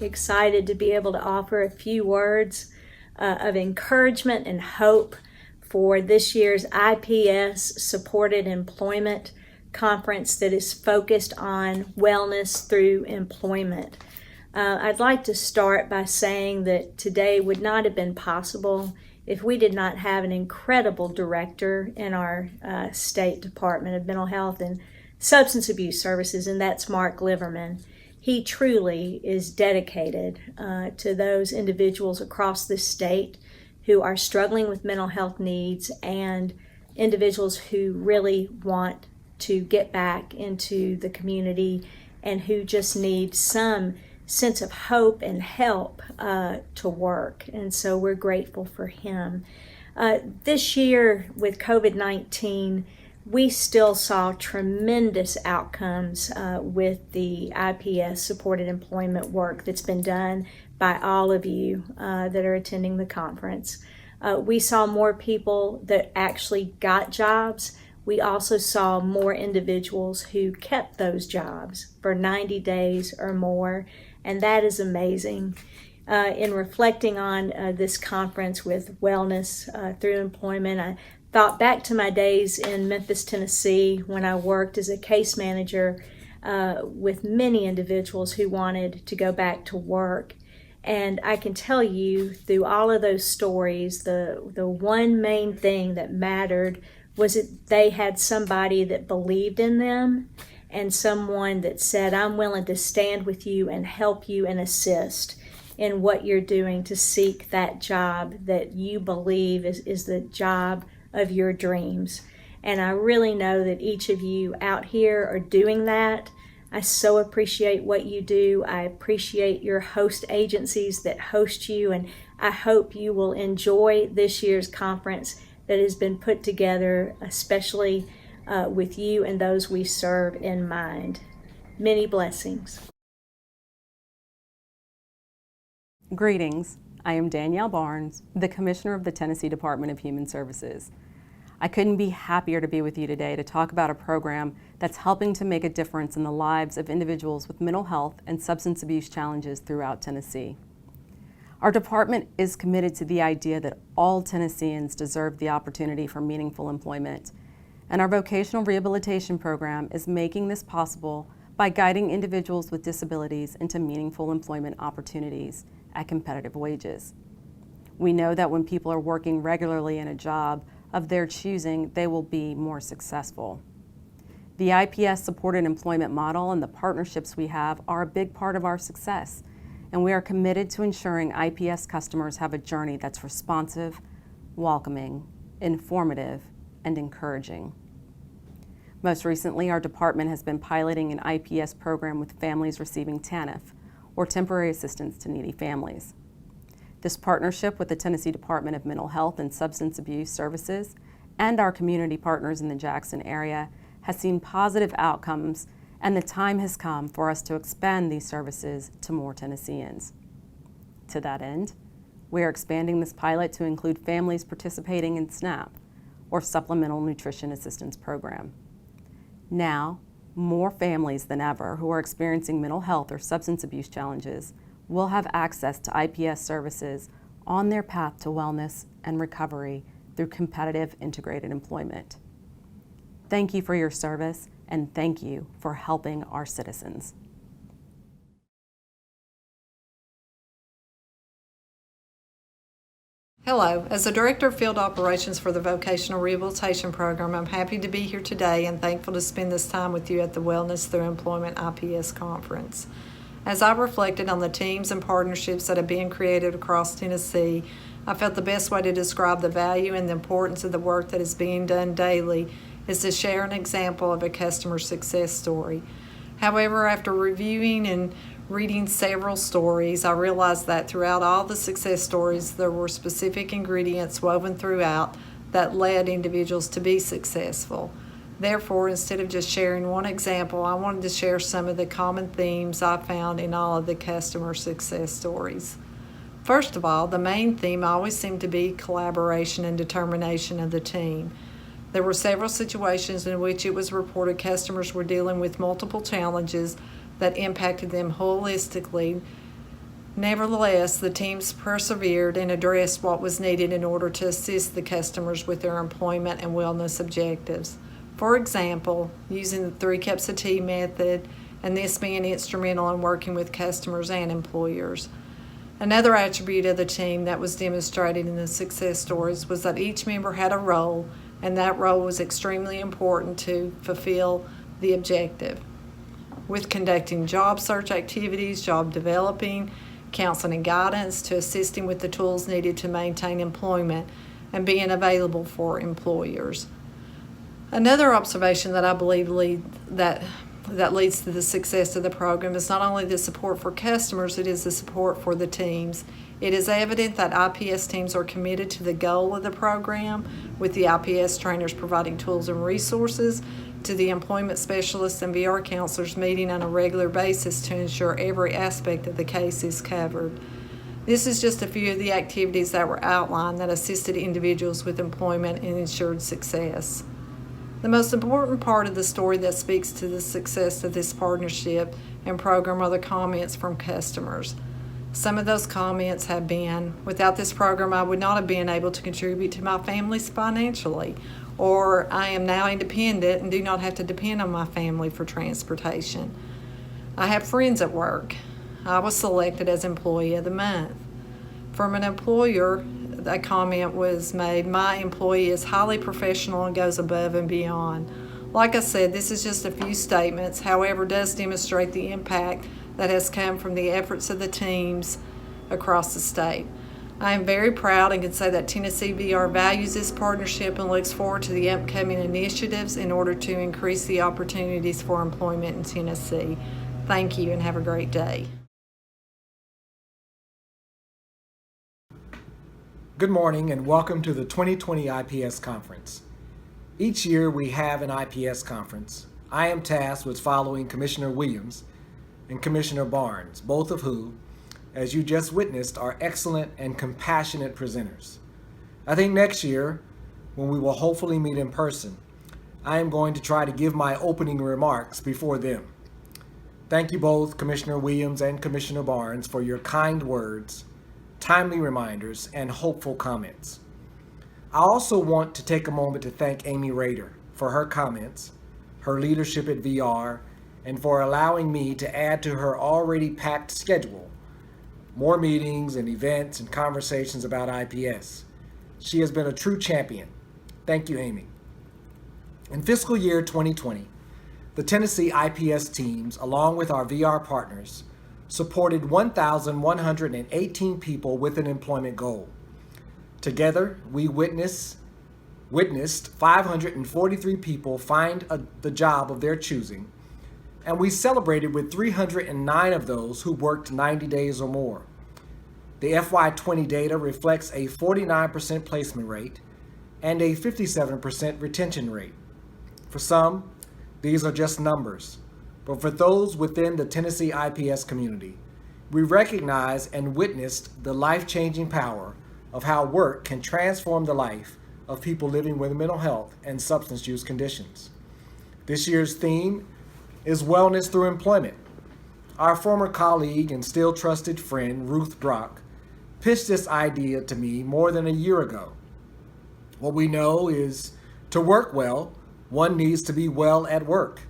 excited to be able to offer a few words of encouragement and hope for this year's IPS Supported Employment Conference that is focused on wellness through employment. I'd like to start by saying that today would not have been possible if we did not have an incredible director in our State Department of Mental Health and Substance Abuse Services, and that's Mark Liverman. He truly is dedicated to those individuals across this state who are struggling with mental health needs and individuals who really want to get back into the community and who just need some sense of hope and help to work. And so we're grateful for him. This year with COVID-19, we still saw tremendous outcomes with the IPS supported employment work that's been done by all of you that are attending the conference. We saw more people that actually got jobs. We also saw more individuals who kept those jobs for 90 days or more, and that is amazing. In reflecting on this conference with wellness through employment, I thought back to my days in Memphis, Tennessee, when I worked as a case manager with many individuals who wanted to go back to work. And I can tell you through all of those stories, the one main thing that mattered was that they had somebody that believed in them and someone that said, I'm willing to stand with you and help you and assist in what you're doing to seek that job that you believe is the job of your dreams. And I really know that each of you out here are doing that. I so appreciate what you do. I appreciate your host agencies that host you, and I hope you will enjoy this year's conference that has been put together, especially with you and those we serve in mind. Many blessings. Greetings. I am Danielle Barnes, the Commissioner of the Tennessee Department of Human Services. I couldn't be happier to be with you today to talk about a program that's helping to make a difference in the lives of individuals with mental health and substance abuse challenges throughout Tennessee. Our department is committed to the idea that all Tennesseans deserve the opportunity for meaningful employment, and our vocational rehabilitation program is making this possible by guiding individuals with disabilities into meaningful employment opportunities at competitive wages. We know that when people are working regularly in a job of their choosing, they will be more successful. The IPS supported employment model and the partnerships we have are a big part of our success, and we are committed to ensuring IPS customers have a journey that's responsive, welcoming, informative, and encouraging. Most recently, our department has been piloting an IPS program with families receiving TANF, or Temporary Assistance to Needy Families. This partnership with the Tennessee Department of Mental Health and Substance Abuse Services and our community partners in the Jackson area has seen positive outcomes, and the time has come for us to expand these services to more Tennesseans. To that end, we are expanding this pilot to include families participating in SNAP, or Supplemental Nutrition Assistance Program. Now, more families than ever who are experiencing mental health or substance abuse challenges will have access to IPS services on their path to wellness and recovery through competitive integrated employment. Thank you for your service, and thank you for helping our citizens. Hello, as the Director of Field Operations for the Vocational Rehabilitation Program, I'm happy to be here today and thankful to spend this time with you at the Wellness Through Employment IPS Conference. As I reflected on the teams and partnerships that are being created across Tennessee, I felt the best way to describe the value and the importance of the work that is being done daily is to share an example of a customer success story. However, after reviewing and reading several stories, I realized that throughout all the success stories, there were specific ingredients woven throughout that led individuals to be successful. Therefore, instead of just sharing one example, I wanted to share some of the common themes I found in all of the customer success stories. First of all, the main theme always seemed to be collaboration and determination of the team. There were several situations in which it was reported customers were dealing with multiple challenges that impacted them holistically, Nevertheless, the teams persevered and addressed what was needed in order to assist the customers with their employment and wellness objectives. For example, using the 3 cups of tea method, and this being instrumental in working with customers and employers. Another attribute of the team that was demonstrated in the success stories was that each member had a role, and that role was extremely important to fulfill the objective. With conducting job search activities, job developing, counseling and guidance, to assisting with the tools needed to maintain employment, and being available for employers. Another observation that I believe that leads to the success of the program is not only the support for customers, it is the support for the teams. It is evident that IPS teams are committed to the goal of the program, with the IPS trainers providing tools and resources, to the employment specialists and VR counselors meeting on a regular basis to ensure every aspect of the case is covered. This is just a few of the activities that were outlined that assisted individuals with employment and ensured success. The most important part of the story that speaks to the success of this partnership and program are the comments from customers. Some of those comments have been, "Without this program, I would not have been able to contribute to my families financially," or "I am now independent and do not have to depend on my family for transportation." "I have friends at work." "I was selected as Employee of the Month." From an employer, a comment was made, "My employee is highly professional and goes above and beyond." Like I said, this is just a few statements, however, does demonstrate the impact that has come from the efforts of the teams across the state. I am very proud and can say that Tennessee VR values this partnership and looks forward to the upcoming initiatives in order to increase the opportunities for employment in Tennessee. Thank you and have a great day. Good morning and welcome to the 2020 IPS Conference. Each year we have an IPS conference. I am tasked with following Commissioner Williams and Commissioner Barnes, both of who, as you just witnessed, are excellent and compassionate presenters. I think next year, when we will hopefully meet in person, I am going to try to give my opening remarks before them. Thank you both, Commissioner Williams and Commissioner Barnes, for your kind words, timely reminders, and hopeful comments. I also want to take a moment to thank Amy Rader for her comments, her leadership at VR, and for allowing me to add to her already packed schedule more meetings and events and conversations about IPS. She has been a true champion. Thank you, Amy. In fiscal year 2020, the Tennessee IPS teams, along with our VR partners, supported 1,118 people with an employment goal. Together, we witnessed 543 people find the job of their choosing, and we celebrated with 309 of those who worked 90 days or more. The FY20 data reflects a 49% placement rate and a 57% retention rate. For some, these are just numbers, but for those within the Tennessee IPS community, we recognize and witnessed the life-changing power of how work can transform the life of people living with mental health and substance use conditions. This year's theme is Wellness Through Employment. Our former colleague and still trusted friend, Ruth Brock, pitched this idea to me more than a year ago. What we know is to work well, one needs to be well at work.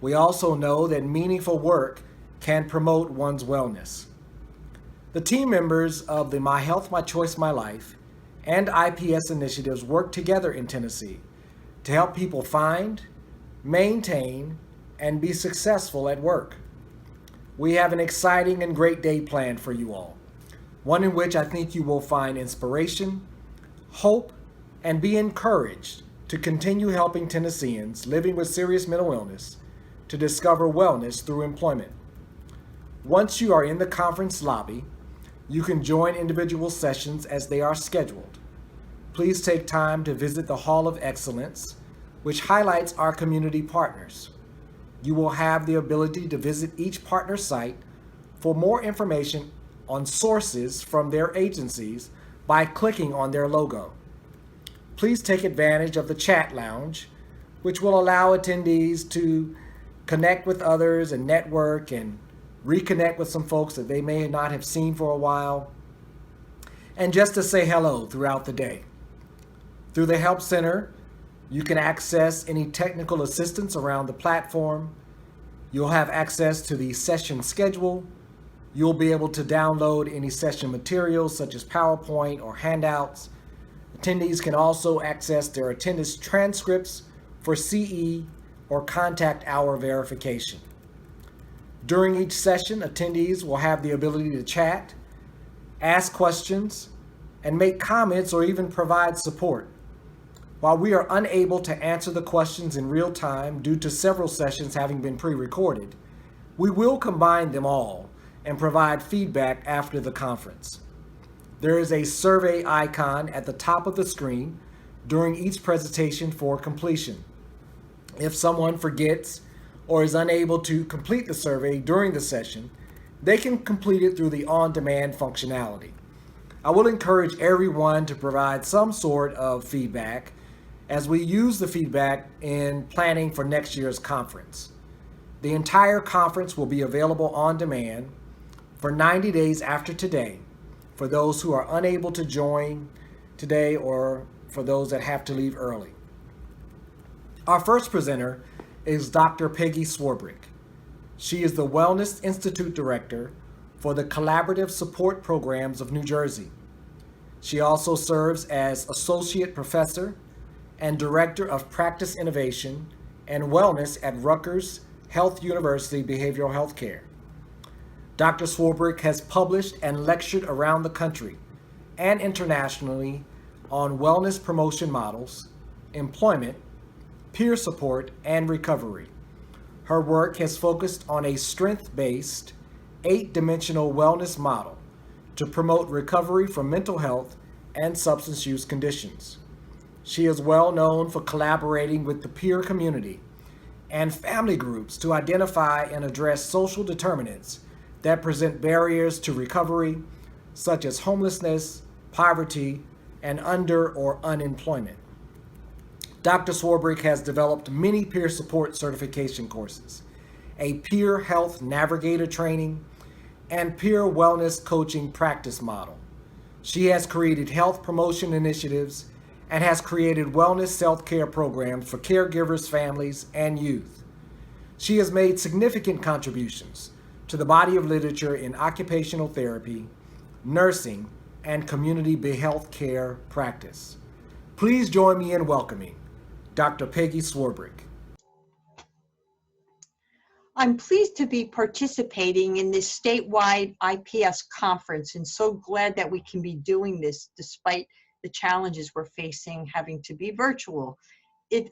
We also know that meaningful work can promote one's wellness. The team members of the My Health, My Choice, My Life and IPS initiatives work together in Tennessee to help people find, maintain, and be successful at work. We have an exciting and great day planned for you all, one in which I think you will find inspiration, hope, and be encouraged to continue helping Tennesseans living with serious mental illness to discover wellness through employment. Once you are in the conference lobby, you can join individual sessions as they are scheduled. Please take time to visit the Hall of Excellence, which highlights our community partners. You will have the ability to visit each partner site for more information on sources from their agencies by clicking on their logo. Please take advantage of the chat lounge, which will allow attendees to connect with others and network and reconnect with some folks that they may not have seen for a while, and just to say hello throughout the day. Through the Help Center, you can access any technical assistance around the platform. You'll have access to the session schedule. You'll be able to download any session materials such as PowerPoint or handouts. Attendees can also access their attendance transcripts for CE or contact hour verification. During each session, attendees will have the ability to chat, ask questions, and make comments or even provide support. While we are unable to answer the questions in real time due to several sessions having been pre-recorded, we will combine them all and provide feedback after the conference. There is a survey icon at the top of the screen during each presentation for completion. If someone forgets or is unable to complete the survey during the session, they can complete it through the on-demand functionality. I will encourage everyone to provide some sort of feedback as we use the feedback in planning for next year's conference. The entire conference will be available on demand for 90 days after today for those who are unable to join today or for those that have to leave early. Our first presenter is Dr. Peggy Swarbrick. She is the Wellness Institute Director for the Collaborative Support Programs of New Jersey. She also serves as Associate Professor and Director of Practice Innovation and Wellness at Rutgers Health University Behavioral Health Care. Dr. Swarbrick has published and lectured around the country and internationally on wellness promotion models, employment, peer support, and recovery. Her work has focused on a strength-based, 8-dimensional wellness model to promote recovery from mental health and substance use conditions. She is well known for collaborating with the peer community and family groups to identify and address social determinants that present barriers to recovery, such as homelessness, poverty, and under or unemployment. Dr. Swarbrick has developed many peer support certification courses, a peer health navigator training, and peer wellness coaching practice model. She has created health promotion initiatives and has created wellness self-care programs for caregivers, families, and youth. She has made significant contributions to the body of literature in occupational therapy, nursing, and community health care practice. Please join me in welcoming Dr. Peggy Swarbrick. I'm pleased to be participating in this statewide IPS conference and so glad that we can be doing this despite the challenges we're facing having to be virtual.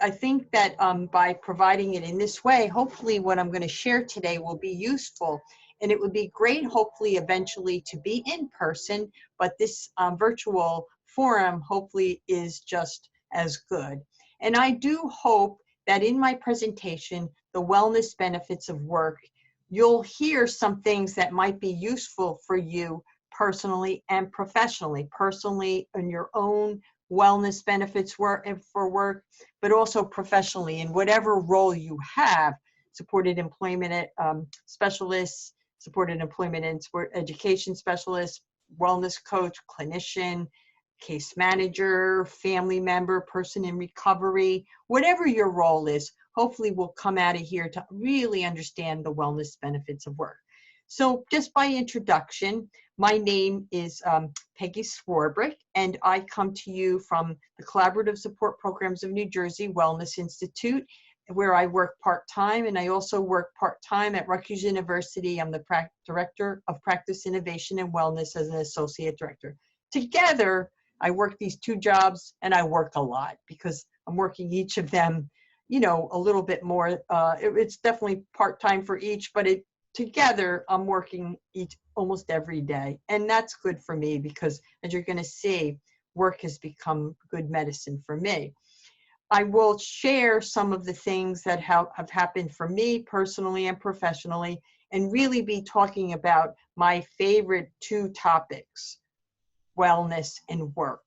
I think that by providing it in this way, hopefully what I'm going to share today will be useful, and it would be great hopefully eventually to be in person, but this virtual forum hopefully is just as good. And I do hope that in my presentation, the wellness benefits of work, you'll hear some things that might be useful for you personally and professionally. Personally, in your own wellness benefits for work, but also professionally in whatever role you have, supported employment specialists, supported employment and sport education specialist, wellness coach, clinician, case manager, family member, person in recovery, whatever your role is, hopefully we'll come out of here to really understand the wellness benefits of work. So just by introduction, my name is Peggy Swarbrick, and I come to you from the Collaborative Support Programs of New Jersey Wellness Institute, where I work part-time, and I also work part-time at Rutgers University. I'm the Director of Practice Innovation and Wellness as an Associate Director. Together, I work these two jobs, and I work a lot because I'm working each of them, you know, a little bit more. It's definitely part-time for each, but together I'm working almost every day. And that's good for me because, as you're going to see, work has become good medicine for me. I will share some of the things that have happened for me personally and professionally, and really be talking about my favorite two topics, wellness and work.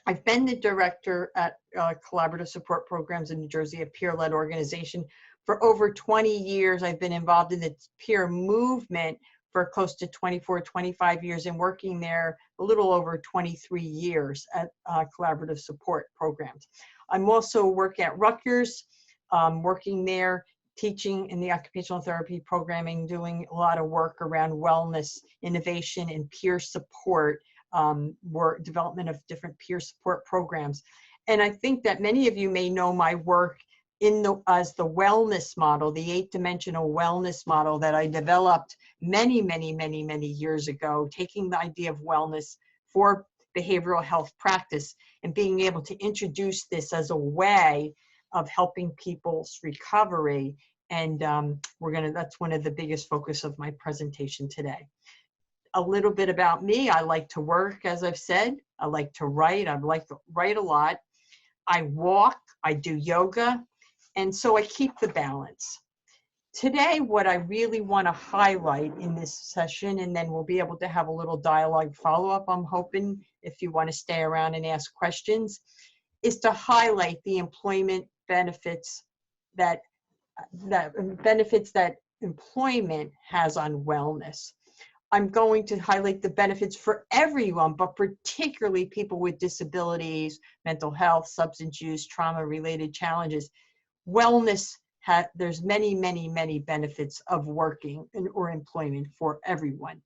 I've been the director at Collaborative Support Programs in New Jersey, a peer-led organization, For over 20 years, I've been involved in the peer movement for close to 24, 25 years, and working there a little over 23 years at collaborative support programs. I'm also working at Rutgers, working there, teaching in the occupational therapy programming, doing a lot of work around wellness, innovation, and peer support, development of different peer support programs. And I think that many of you may know my work as the wellness model, the 8-dimensional wellness model that I developed many years ago, taking the idea of wellness for behavioral health practice and being able to introduce this as a way of helping people's recovery. And that's one of the biggest focus of my presentation today. A little bit about me. I like to work, as I've said. I like to write. I like to write a lot. I walk, I do yoga, and so I keep the balance. Today, what I really want to highlight in this session, and then we'll be able to have a little dialogue follow-up, I'm hoping, if you want to stay around and ask questions, is to highlight the employment benefits that employment has on wellness. I'm going to highlight the benefits for everyone, but particularly people with disabilities, mental health, substance use, trauma-related challenges. Wellness, there's many benefits of working or employment for everyone.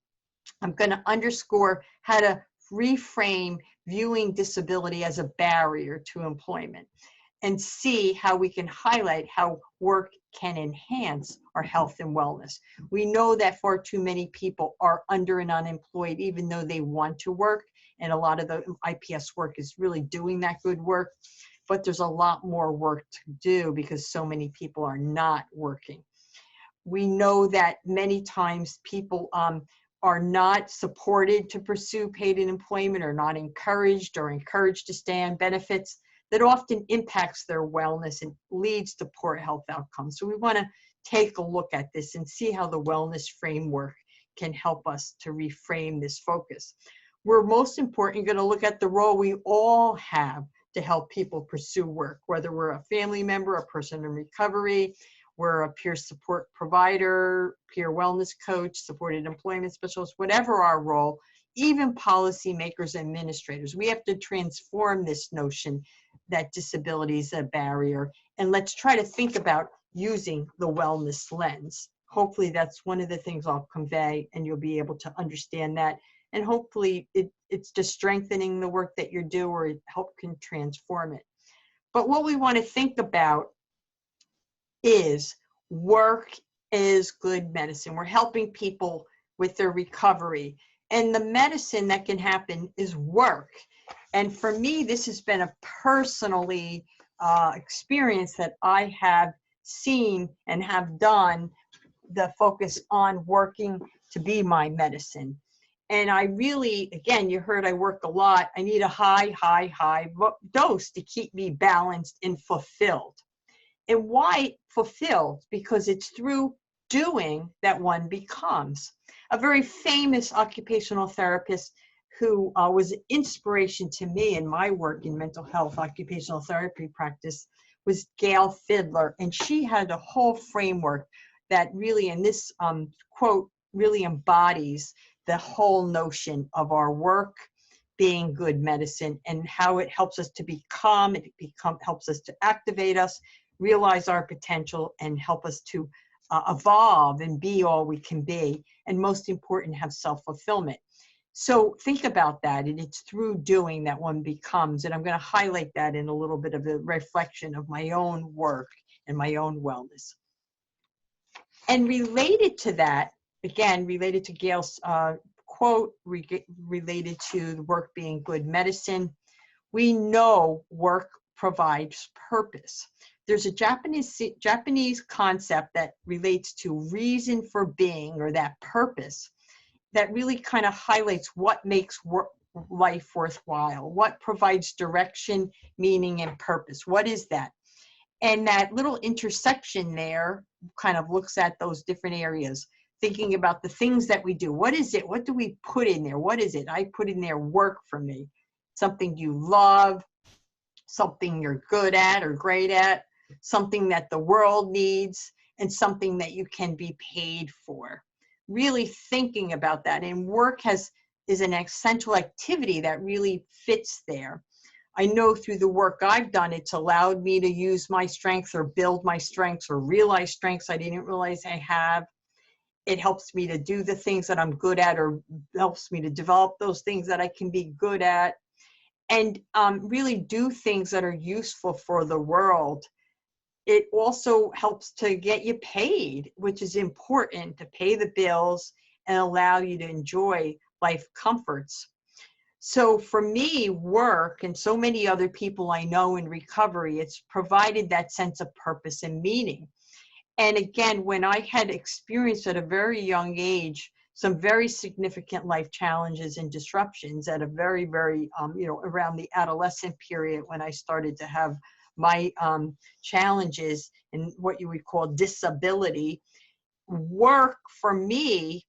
I'm going to underscore how to reframe viewing disability as a barrier to employment and see how we can highlight how work can enhance our health and wellness. We know that far too many people are under and unemployed even though they want to work, and a lot of the IPS work is really doing that good work, but there's a lot more work to do because so many people are not working. We know that many times people are not supported to pursue paid employment, or not encouraged to stay on benefits. That often impacts their wellness and leads to poor health outcomes. So we want to take a look at this and see how the wellness framework can help us to reframe this focus. We're most important going to look at the role we all have to help people pursue work, whether we're a family member, a person in recovery, we're a peer support provider, peer wellness coach, supported employment specialist, whatever our role, even policymakers, administrators. We have to transform this notion that disability is a barrier, and let's try to think about using the wellness lens. Hopefully that's one of the things I'll convey, and you'll be able to understand that, and hopefully it's just strengthening the work that you do, or it can transform it. But what we want to think about is work is good medicine. We're helping people with their recovery, and the medicine that can happen is work. And for me, this has been a personally experience that I have seen and have done, the focus on working to be my medicine. And I really, again, you heard I work a lot. I need a high dose to keep me balanced and fulfilled. And why fulfilled? Because it's through doing that one becomes. A very famous occupational therapist who was an inspiration to me in my work in mental health occupational therapy practice was Gail Fidler. And she had a whole framework that really, in this quote, really embodies the whole notion of our work being good medicine, and how it helps us to be calm, helps us to activate us, realize our potential, and help us to evolve and be all we can be, and most important, have self-fulfillment. So think about that, and it's through doing that one becomes, and I'm going to highlight that in a little bit of a reflection of my own work and my own wellness. And related to that, again, related to Gail's quote, related to the work being good medicine, we know work provides purpose. There's a Japanese concept that relates to reason for being, or that purpose, that really kind of highlights what makes life worthwhile, what provides direction, meaning, and purpose. What is that? And that little intersection there kind of looks at those different areas, thinking about the things that we do. What is it? What do we put in there? What is it? I put in there work for me, something you love, something you're good at or great at, something that the world needs, and something that you can be paid for. Really thinking about that. And work is an essential activity that really fits there. I know through the work I've done, it's allowed me to use my strengths or build my strengths or realize strengths I didn't realize I have. It helps me to do the things that I'm good at, or helps me to develop those things that I can be good at, and really do things that are useful for the world. It also helps to get you paid, which is important, to pay the bills and allow you to enjoy life comforts. So for me, work, and so many other people I know in recovery, it's provided that sense of purpose and meaning. And again, when I had experienced at a very young age some very significant life challenges and disruptions at a very, very, around the adolescent period, when I started to have my challenges and what you would call disability, work for me,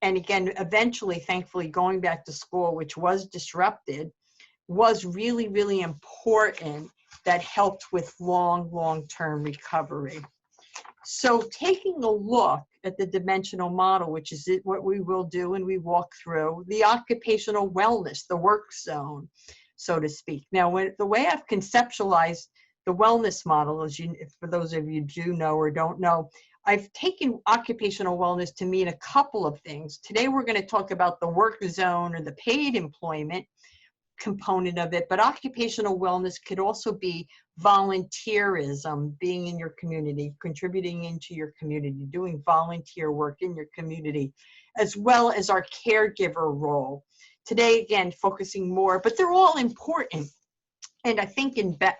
and again, eventually, thankfully, going back to school, which was disrupted, was really, really important, that helped with long-term recovery. So taking a look at the dimensional model, which is what we will do, and we walk through the occupational wellness, the work zone, so to speak. Now, the way I've conceptualized the wellness model, for those of you do know or don't know, I've taken occupational wellness to mean a couple of things. Today, we're going to talk about the work zone or the paid employment component of it, but occupational wellness could also be volunteerism, being in your community, contributing into your community, doing volunteer work in your community, as well as our caregiver role. Today, again, focusing more, but they're all important. And I think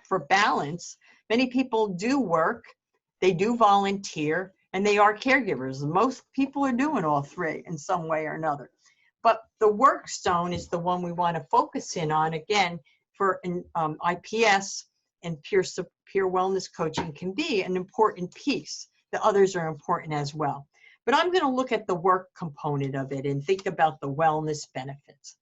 for balance, many people do work, they do volunteer, and they are caregivers. Most people are doing all three in some way or another. But the work zone is the one we want to focus in on. Again, for IPS and peer wellness coaching can be an important piece. The others are important as well. But I'm going to look at the work component of it and think about the wellness benefits.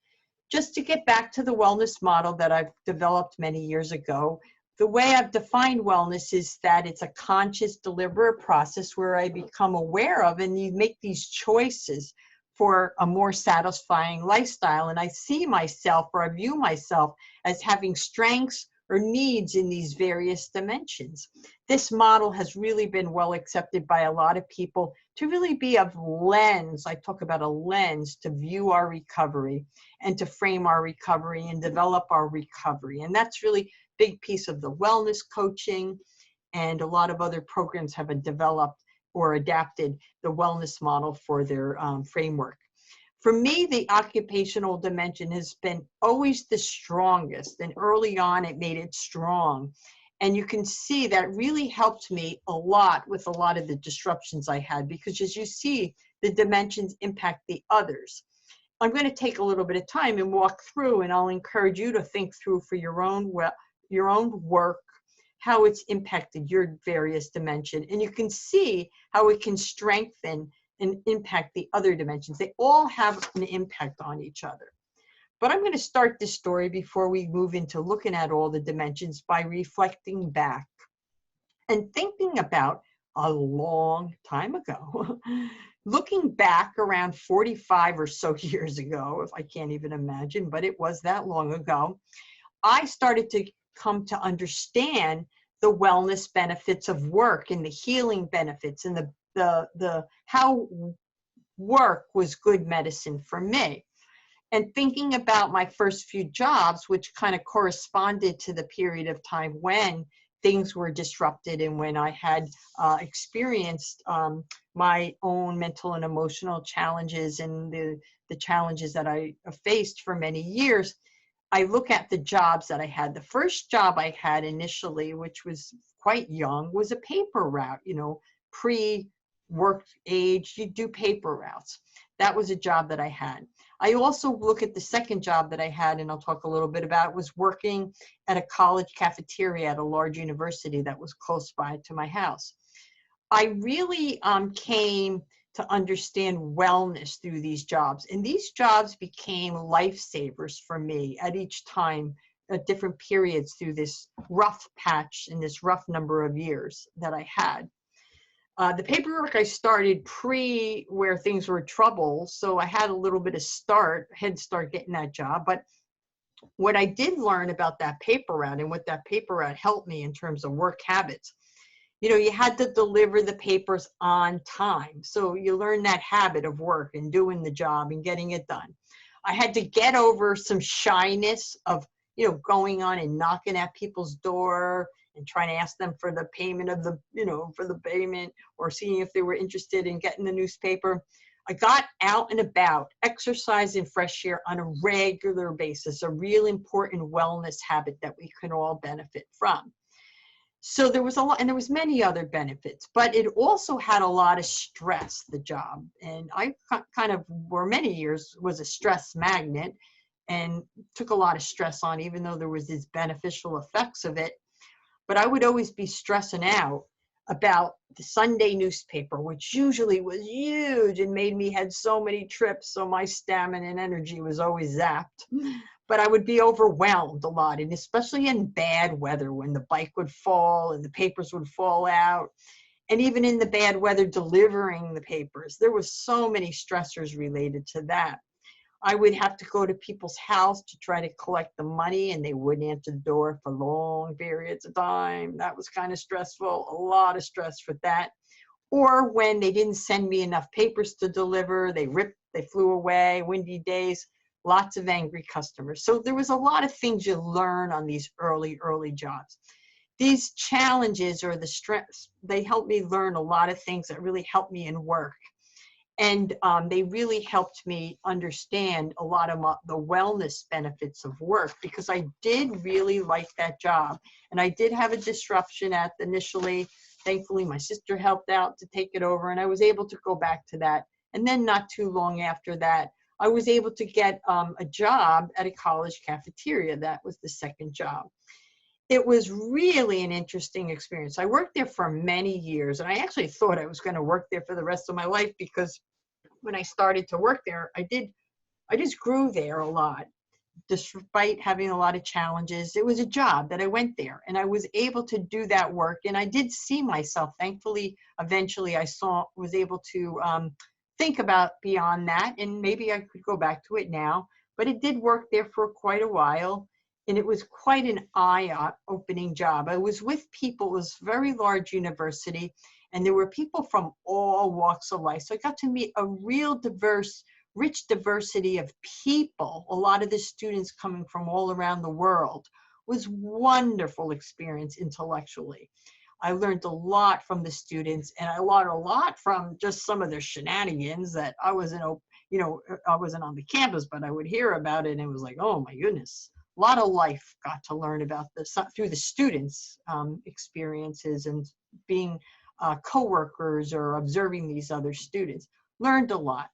Just to get back to the wellness model that I've developed many years ago, the way I've defined wellness is that it's a conscious, deliberate process where I become aware of, and you make these choices for a more satisfying lifestyle. And I see myself, or I view myself, as having strengths or needs in these various dimensions. This model has really been well accepted by a lot of people to really be a lens. I talk about a lens to view our recovery and to frame our recovery and develop our recovery. And that's really a big piece of the wellness coaching, and a lot of other programs have developed or adapted the wellness model for their framework. For me, the occupational dimension has been always the strongest, and early on it made it strong. And you can see that really helped me a lot with a lot of the disruptions I had, because as you see, the dimensions impact the others. I'm going to take a little bit of time and walk through, and I'll encourage you to think through for your own work, how it's impacted your various dimensions. And you can see how it can strengthen and impact the other dimensions. They all have an impact on each other. But I'm going to start this story before we move into looking at all the dimensions by reflecting back and thinking about a long time ago. Looking back around 45 or so years ago, if I can't even imagine, but it was that long ago, I started to come to understand the wellness benefits of work and the healing benefits, and the how work was good medicine for me. And thinking about my first few jobs, which kind of corresponded to the period of time when things were disrupted and when I had experienced my own mental and emotional challenges and the challenges that I faced for many years, I look at the jobs that I had. The first job I had initially, which was quite young, was a paper route, pre-work age, you do paper routes. That was a job that I had. I also look at the second job that I had, and I'll talk a little bit about, was working at a college cafeteria at a large university that was close by to my house. I really came to understand wellness through these jobs. And these jobs became lifesavers for me at each time, at different periods through this rough patch and this rough number of years that I had. The paperwork I started pre where things were trouble, so I had a little bit of head start getting that job. But what I did learn about that paper route and what that paper route helped me in terms of work habits, you had to deliver the papers on time. So you learn that habit of work and doing the job and getting it done. I had to get over some shyness of, going on and knocking at people's door and trying to ask them for the payment of for the payment, or seeing if they were interested in getting the newspaper. I got out and about, exercise and fresh air on a regular basis, a real important wellness habit that we can all benefit from. So there was a lot, and there was many other benefits, but it also had a lot of stress, the job. And I kind of, for many years, was a stress magnet and took a lot of stress on, even though there was these beneficial effects of it. But I would always be stressing out about the Sunday newspaper, which usually was huge and made me had so many trips. So my stamina and energy was always zapped. But I would be overwhelmed a lot, and especially in bad weather when the bike would fall and the papers would fall out. And even in the bad weather, delivering the papers, there was so many stressors related to that. I would have to go to people's house to try to collect the money, and they wouldn't answer the door for long periods of time. That was kind of stressful, a lot of stress for that. Or when they didn't send me enough papers to deliver, they flew away, windy days, lots of angry customers. So there was a lot of things you learn on these early jobs. These challenges or the stress, they helped me learn a lot of things that really helped me in work. And they really helped me understand a lot of the wellness benefits of work, because I did really like that job. And I did have a disruption initially. Thankfully, my sister helped out to take it over, and I was able to go back to that. And then not too long after that, I was able to get a job at a college cafeteria. That was the second job. It was really an interesting experience. I worked there for many years, and I actually thought I was going to work there for the rest of my life, because when I started to work there, I just grew there a lot, despite having a lot of challenges. It was a job that I went there, and I was able to do that work, and I did see myself. Thankfully, eventually I was able to think about beyond that, and maybe I could go back to it now. But it did work there for quite a while, and it was quite an eye-opening job. I was with people. It was a very large university, and there were people from all walks of life. So I got to meet a real rich diversity of people. A lot of the students coming from all around the world. It was a wonderful experience intellectually. I learned a lot from the students, and I learned a lot from just some of their shenanigans that I wasn't on the campus, but I would hear about it, and it was like, oh my goodness. A lot of life got to learn about this through the students' experiences and being co-workers or observing these other students. Learned a lot.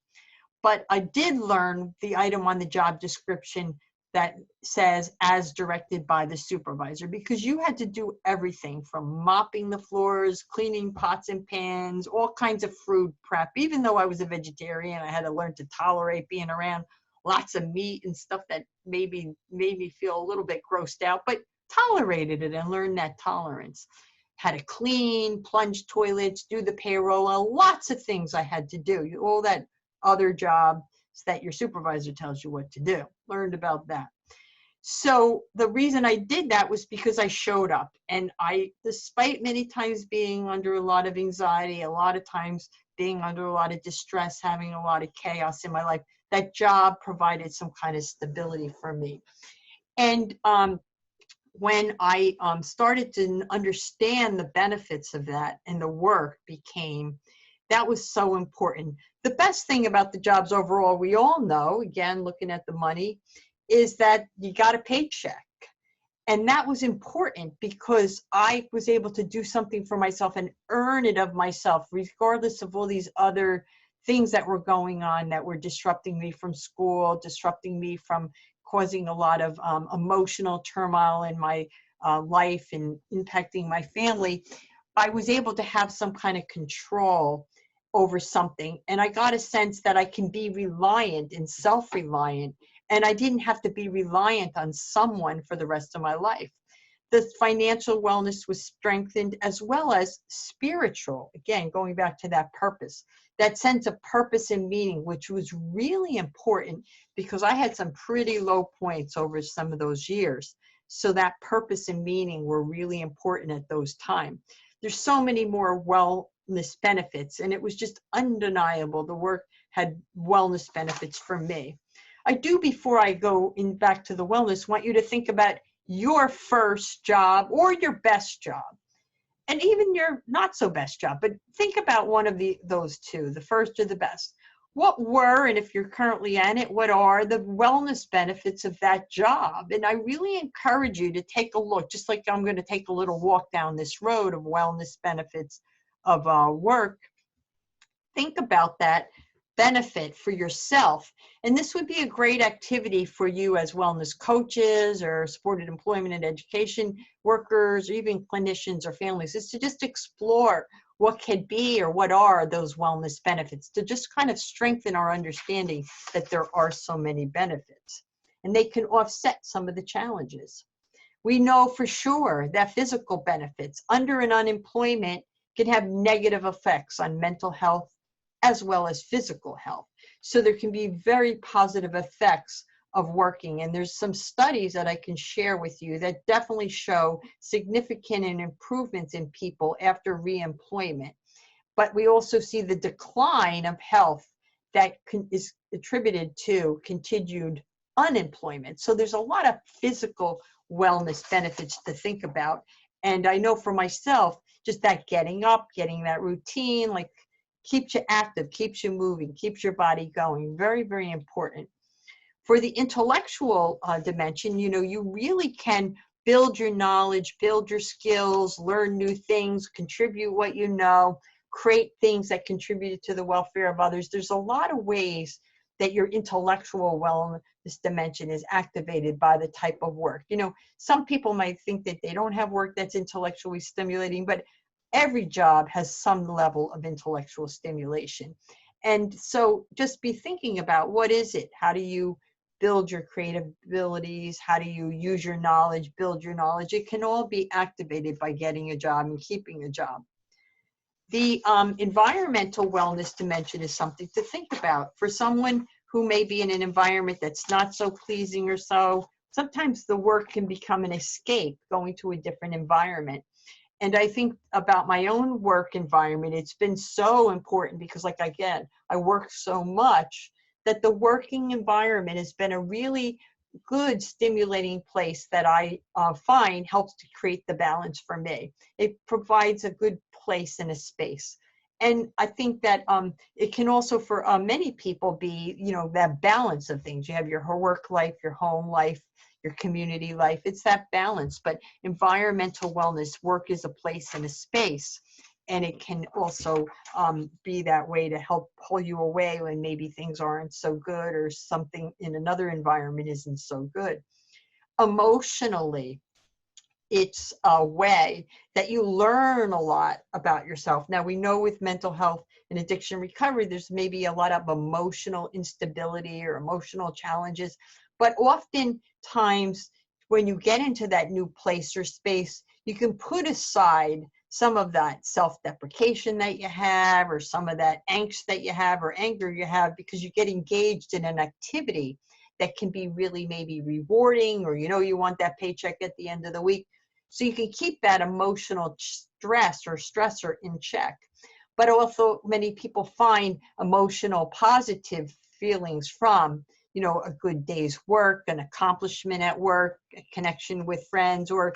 But I did learn the item on the job description that says as directed by the supervisor, because you had to do everything from mopping the floors, cleaning pots and pans, all kinds of food prep. Even though I was a vegetarian, I had to learn to tolerate being around lots of meat and stuff that maybe made me feel a little bit grossed out, but tolerated it and learned that tolerance. Had to clean, plunge toilets, do the payroll, lots of things I had to do. All that other jobs that your supervisor tells you what to do. Learned about that. So the reason I did that was because I showed up, and I, despite many times being under a lot of anxiety, a lot of times being under a lot of distress, having a lot of chaos in my life, that job provided some kind of stability for me. And when I started to understand the benefits of that, and the work became, that was so important. The best thing about the jobs overall, we all know, again, looking at the money, is that you got a paycheck. And that was important because I was able to do something for myself and earn it of myself, regardless of all these other things that were going on that were disrupting me from school, disrupting me from causing a lot of emotional turmoil in my life and impacting my family. I was able to have some kind of control over something. And I got a sense that I can be reliant and self-reliant, and I didn't have to be reliant on someone for the rest of my life. The financial wellness was strengthened, as well as spiritual. Again, going back to that purpose, that sense of purpose and meaning, which was really important because I had some pretty low points over some of those years. So that purpose and meaning were really important at those times. There's so many more wellness benefits, and it was just undeniable. The work had wellness benefits for me. I do, before I go back to the wellness, want you to think about your first job or your best job, and even your not so best job, but think about one of those two, the first or the best. What were, and if you're currently in it, what are the wellness benefits of that job? And I really encourage you to take a look, just like I'm going to take a little walk down this road of wellness benefits of work. Think about that benefit for yourself. And this would be a great activity for you as wellness coaches or supported employment and education workers, or even clinicians or families, is to just explore what could be or what are those wellness benefits, to just kind of strengthen our understanding that there are so many benefits and they can offset some of the challenges. We know for sure that physical benefits under an unemployment can have negative effects on mental health as well as physical health. So there can be very positive effects of working. And there's some studies that I can share with you that definitely show significant improvements in people after reemployment. But we also see the decline of health that is attributed to continued unemployment. So there's a lot of physical wellness benefits to think about. And I know for myself, just that getting up, getting that routine, like, keeps you active, keeps you moving, keeps your body going. Very, very important. For the intellectual dimension, you really can build your knowledge, build your skills, learn new things, contribute what you know, create things that contribute to the welfare of others. There's a lot of ways that your intellectual wellness dimension is activated by the type of work. Some people might think that they don't have work that's intellectually stimulating, but every job has some level of intellectual stimulation. And so just be thinking about, what is it? How do you build your creative abilities? How do you use your knowledge, build your knowledge? It can all be activated by getting a job and keeping a job. The environmental wellness dimension is something to think about. For someone who may be in an environment that's not so pleasing or so, sometimes the work can become an escape, going to a different environment. And I think about my own work environment, it's been so important because, like, again, I work so much that the working environment has been a really good stimulating place that I find helps to create the balance for me. It provides a good place and a space. And I think that it can also, for many people, be, that balance of things. You have your work life, your home life, your community life. It's that balance. But environmental wellness, work is a place and a space. And it can also be that way to help pull you away when maybe things aren't so good or something in another environment isn't so good. Emotionally, it's a way that you learn a lot about yourself. Now, we know with mental health and addiction recovery, there's maybe a lot of emotional instability or emotional challenges, but oftentimes when you get into that new place or space, you can put aside some of that self-deprecation that you have, or some of that angst that you have or anger you have, because you get engaged in an activity that can be really maybe rewarding, or you want that paycheck at the end of the week. So you can keep that emotional stress or stressor in check. But also many people find emotional positive feelings from, a good day's work, an accomplishment at work, a connection with friends, or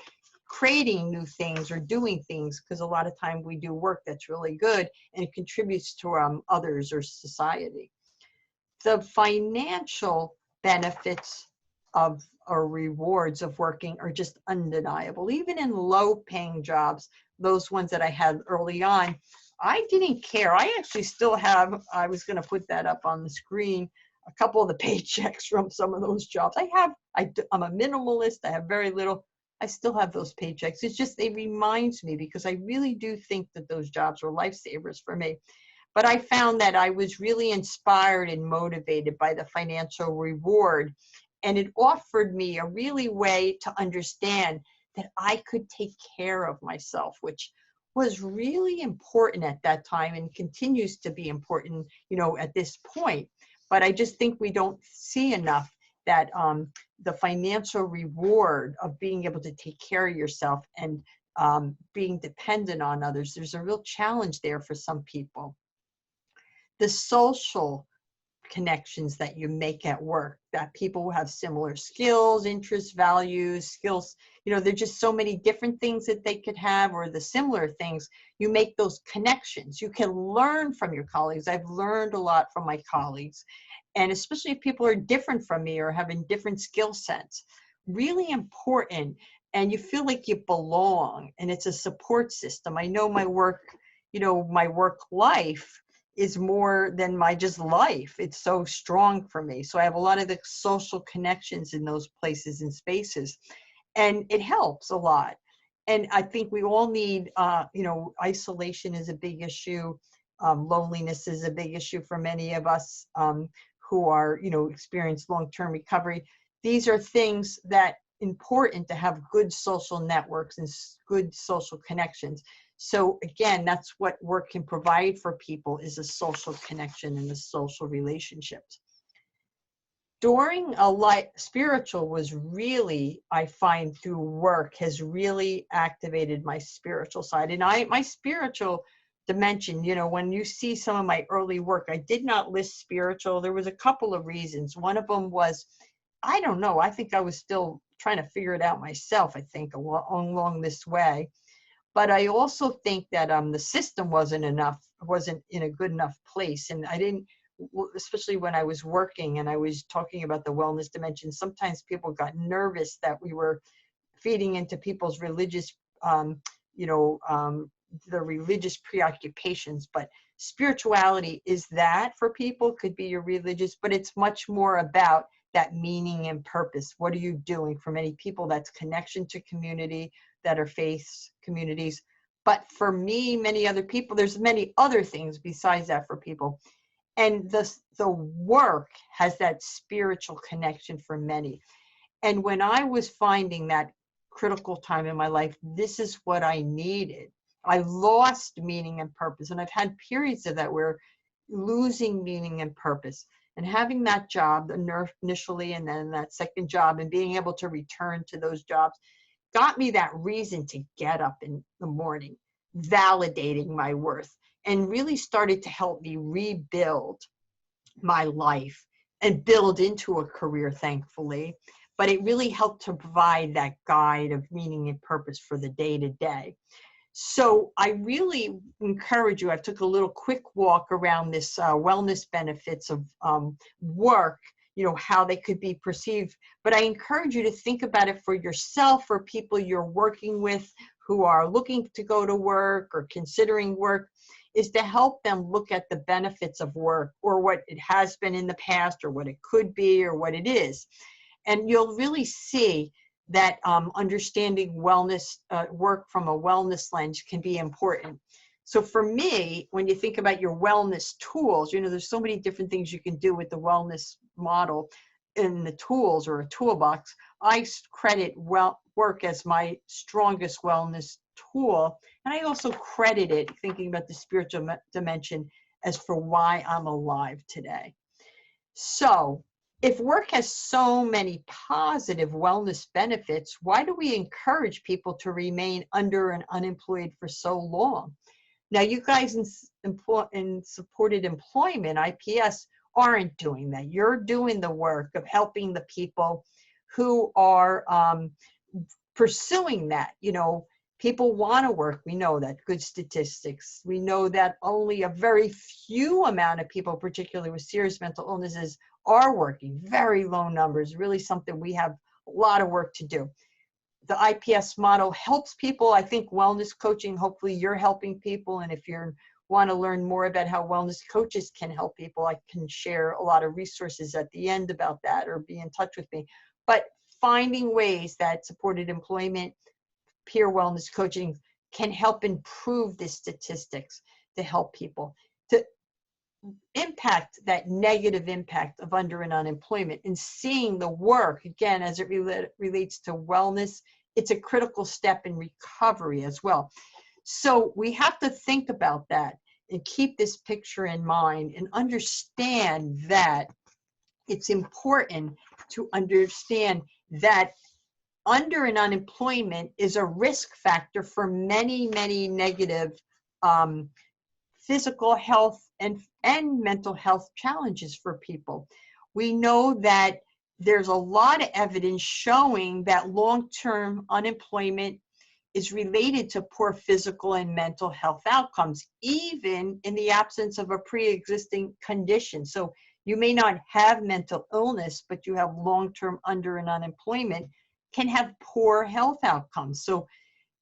creating new things or doing things, because a lot of time we do work that's really good and it contributes to others or society. The financial benefits of or rewards of working are just undeniable. Even in low-paying jobs, those ones that I had early on, I didn't care. I actually still have, I was going to put that up on the screen, a couple of the paychecks from some of those jobs. I'm a minimalist. I have very little. I still have those paychecks. It's just, it reminds me, because I really do think that those jobs were lifesavers for me. But I found that I was really inspired and motivated by the financial reward. And it offered me a really way to understand that I could take care of myself, which was really important at that time and continues to be important, at this point. But I just think we don't see enough that the financial reward of being able to take care of yourself and being dependent on others, there's a real challenge there for some people. The social connections that you make at work, that people have similar skills, interests, values, skills, there's just so many different things that they could have, or the similar things. You make those connections. You can learn from your colleagues. I've learned a lot from my colleagues, and especially if people are different from me or having different skill sets. Really important. And you feel like you belong, and it's a support system. I know my work, my work life is more than my just life. It's so strong for me. So I have a lot of the social connections in those places and spaces, and it helps a lot. And I think we all need, isolation is a big issue. Loneliness is a big issue for many of us who are, experience long-term recovery. These are things that important to have good social networks and good social connections. So again, that's what work can provide for people, is a social connection and the social relationships. During a life, spiritual was really, I find through work, has really activated my spiritual side. And my spiritual dimension, when you see some of my early work, I did not list spiritual. There was a couple of reasons. One of them was, I don't know, I think I was still trying to figure it out myself, I think, along this way. But I also think that the system wasn't in a good enough place. And I didn't, especially when I was working and I was talking about the wellness dimension, sometimes people got nervous that we were feeding into people's religious, the religious preoccupations. But spirituality is that for people, could be your religious, but it's much more about that meaning and purpose. What are you doing? For many people, that's connection to community, that are faith communities. But for me, many other people, there's many other things besides that for people. And the work has that spiritual connection for many. And when I was finding that critical time in my life, this is what I needed. I lost meaning and purpose. And I've had periods of that where losing meaning and purpose, and having that job initially, and then that second job, and being able to return to those jobs, got me that reason to get up in the morning, validating my worth, and really started to help me rebuild my life and build into a career, thankfully. But it really helped to provide that guide of meaning and purpose for the day to day. So I really encourage you, I took a little quick walk around this wellness benefits of work, how they could be perceived. But I encourage you to think about it for yourself, or people you're working with who are looking to go to work or considering work, is to help them look at the benefits of work, or what it has been in the past, or what it could be, or what it is. And you'll really see that understanding wellness work from a wellness lens can be important. So for me, when you think about your wellness tools, there's so many different things you can do with the wellness model in the tools or a toolbox. I credit work as my strongest wellness tool. And I also credit it, thinking about the spiritual dimension, as for why I'm alive today. So if work has so many positive wellness benefits, why do we encourage people to remain under and unemployed for so long? Now, you guys in supported employment, IPS, aren't doing that. You're doing the work of helping the people who are pursuing that. People want to work. We know that. Good statistics. We know that only a very few amount of people, particularly with serious mental illnesses, are working. Very low numbers. Really something we have a lot of work to do. The IPS model helps people. I think wellness coaching, hopefully you're helping people. And if you want to learn more about how wellness coaches can help people, I can share a lot of resources at the end about that, or be in touch with me. But finding ways that supported employment, peer wellness coaching can help improve the statistics, to help people to impact that negative impact of under and unemployment, and seeing the work, again, as it relates to wellness it's a critical step in recovery as well. So we have to think about that and keep this picture in mind and understand that it's important to understand that under and unemployment is a risk factor for many, many negative physical health and mental health challenges for people. We know that there's a lot of evidence showing that long-term unemployment is related to poor physical and mental health outcomes, even in the absence of a pre-existing condition. So you may not have mental illness, but you have long-term under and unemployment can have poor health outcomes. So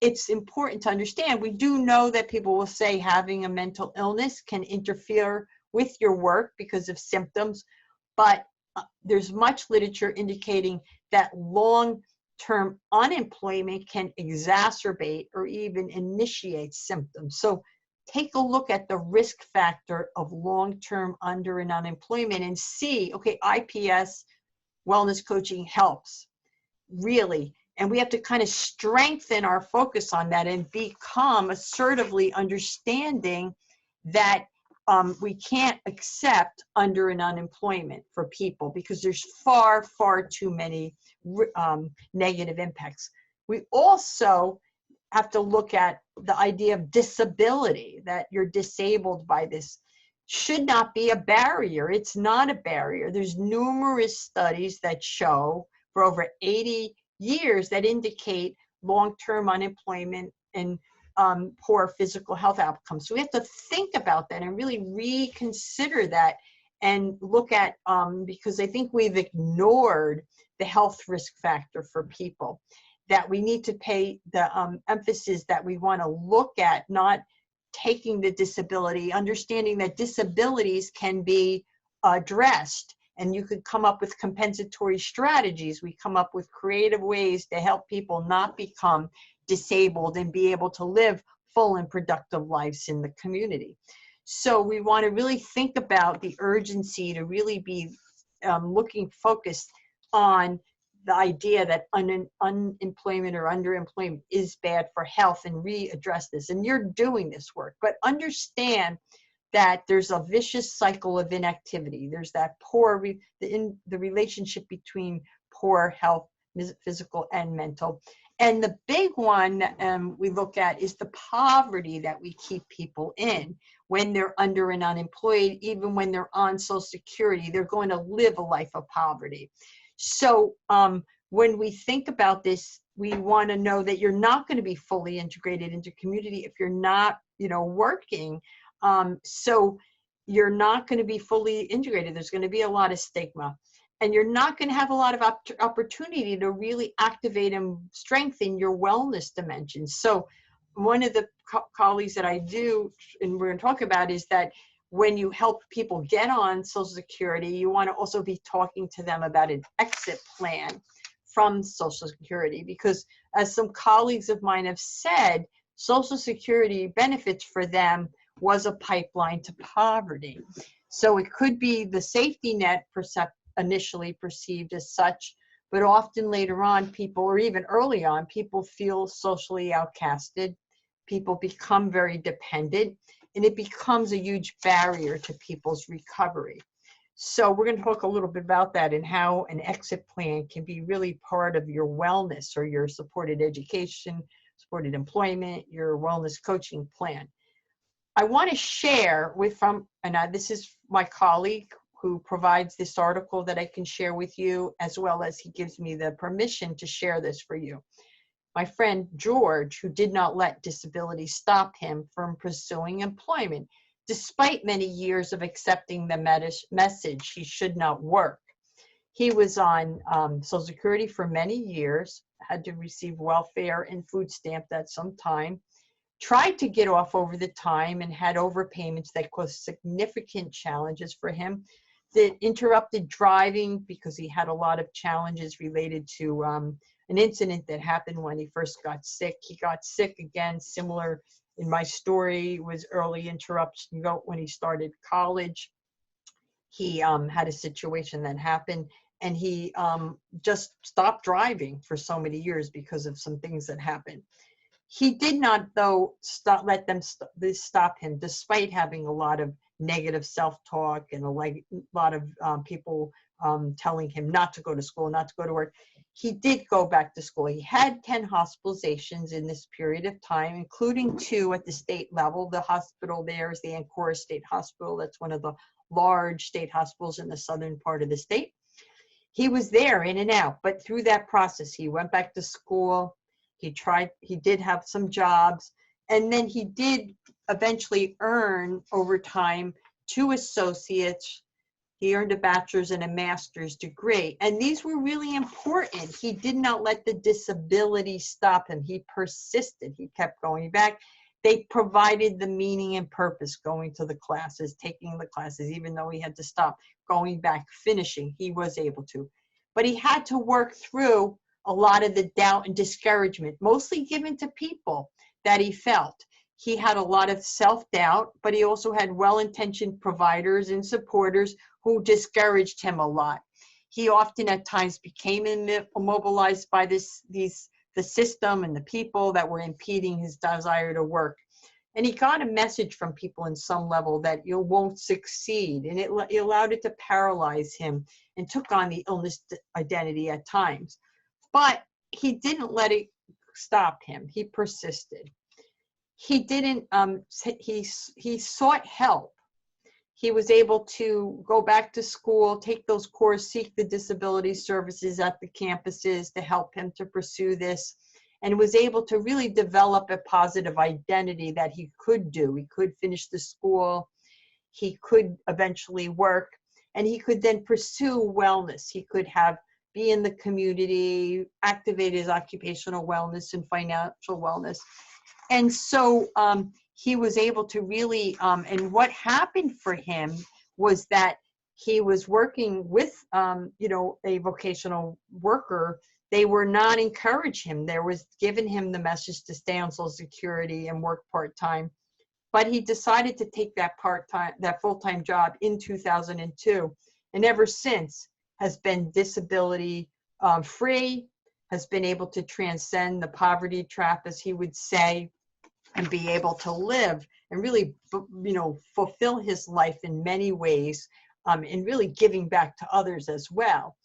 it's important to understand. We do know that people will say having a mental illness can interfere with your work because of symptoms, but there's much literature indicating that long-term unemployment can exacerbate or even initiate symptoms. So take a look at the risk factor of long-term under and unemployment and see, okay, IPS wellness coaching helps, really. And we have to kind of strengthen our focus on that and become assertively understanding that we can't accept under and unemployment for people because there's far, far too many negative impacts. We also have to look at the idea of disability, that you're disabled by this should not be a barrier. It's not a barrier. There's numerous studies that show for over 80 years that indicate long-term unemployment and poor physical health outcomes. So we have to think about that and really reconsider that and look at, because I think we've ignored the health risk factor for people, that we need to pay the emphasis that we want to look at, not taking the disability, understanding that disabilities can be addressed. And you could come up with compensatory strategies. We come up with creative ways to help people not become disabled and be able to live full and productive lives in the community. So we want to really think about the urgency to really be looking focused on the idea that unemployment or underemployment is bad for health and readdress this. And you're doing this work, but understand that there's a vicious cycle of inactivity. There's that poor, the relationship between poor health, physical and mental. And the big one we look at is the poverty that we keep people in when they're under and unemployed. Even when they're on Social Security, they're going to live a life of poverty. So when we think about this, we want to know that you're not going to be fully integrated into community if you're not, working. So you're not going to be fully integrated. There's going to be a lot of stigma, and you're not going to have a lot of opportunity to really activate and strengthen your wellness dimensions. So one of the colleagues that I do, and we're going to talk about, is that when you help people get on Social Security, you want to also be talking to them about an exit plan from Social Security, because as some colleagues of mine have said, Social Security benefits for them was a pipeline to poverty. So it could be the safety net initially perceived as such, but often later on people, or even early on, people feel socially outcasted. People become very dependent, and it becomes a huge barrier to people's recovery. So we're going to talk a little bit about that and how an exit plan can be really part of your wellness or your supported education, supported employment, your wellness coaching plan. I want to share this is my colleague who provides this article that I can share with you, as well as he gives me the permission to share this for you. My friend George, who did not let disability stop him from pursuing employment, despite many years of accepting the message he should not work. He was on Social Security for many years, had to receive welfare and food stamps at some time, tried to get off over the time and had overpayments that caused significant challenges for him. That interrupted driving because he had a lot of challenges related to an incident that happened when he first got sick. He got sick again, similar in my story, was early interruption when he started college. He had a situation that happened, and he just stopped driving for so many years because of some things that happened. He did not, though, let them stop him, despite having a lot of negative self-talk and a lot of people telling him not to go to school, not to go to work. He did go back to school. He had 10 hospitalizations in this period of time, including 2 at the state level. The hospital there is the Ancora State Hospital. That's one of the large state hospitals in the southern part of the state. He was there in and out, but through that process, he went back to school. He did have some jobs, and then he did eventually earn over time 2 associates. He earned a bachelor's and a master's degree, and these were really important. He did not let the disability stop him. He persisted. He kept going back. They provided the meaning and purpose, going to the classes, taking the classes, even though he had to stop, going back, finishing. He was able to. But he had to work through a lot of the doubt and discouragement, mostly given to people that he felt. He had a lot of self-doubt, but he also had well-intentioned providers and supporters who discouraged him a lot. He often at times became immobilized by the system and the people that were impeding his desire to work. And he got a message from people in some level that you won't succeed. And it allowed it to paralyze him and took on the illness identity at times. But he didn't let it stop him. He persisted. He didn't, he sought help. He was able to go back to school, take those courses, seek the disability services at the campuses to help him to pursue this, and was able to really develop a positive identity that he could do. He could finish the school, he could eventually work, and he could then pursue wellness. He could be in the community, activate his occupational wellness and financial wellness. And so he was able to really, and what happened for him was that he was working with, a vocational worker. They were not encouraging him. There was given him the message to stay on Social Security and work part-time. But he decided to take that full-time job in 2002. And ever since has been disability free, has been able to transcend the poverty trap, as he would say, and be able to live and really, fulfill his life in many ways, and really giving back to others as well.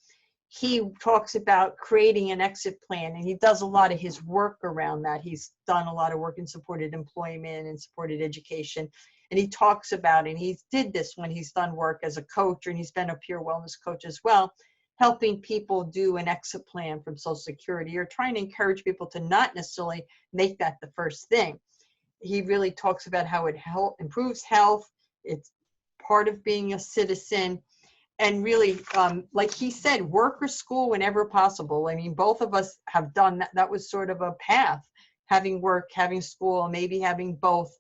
He talks about creating an exit plan, and he does a lot of his work around that. He's done a lot of work in supported employment and supported education. And he talks about, and he did this when he's done work as a coach, and he's been a peer wellness coach as well, helping people do an exit plan from Social Security, or trying to encourage people to not necessarily make that the first thing. He really talks about how it improves health. It's part of being a citizen. And really, like he said, work or school whenever possible. I mean, both of us have done that. That was sort of a path, having work, having school, maybe having both.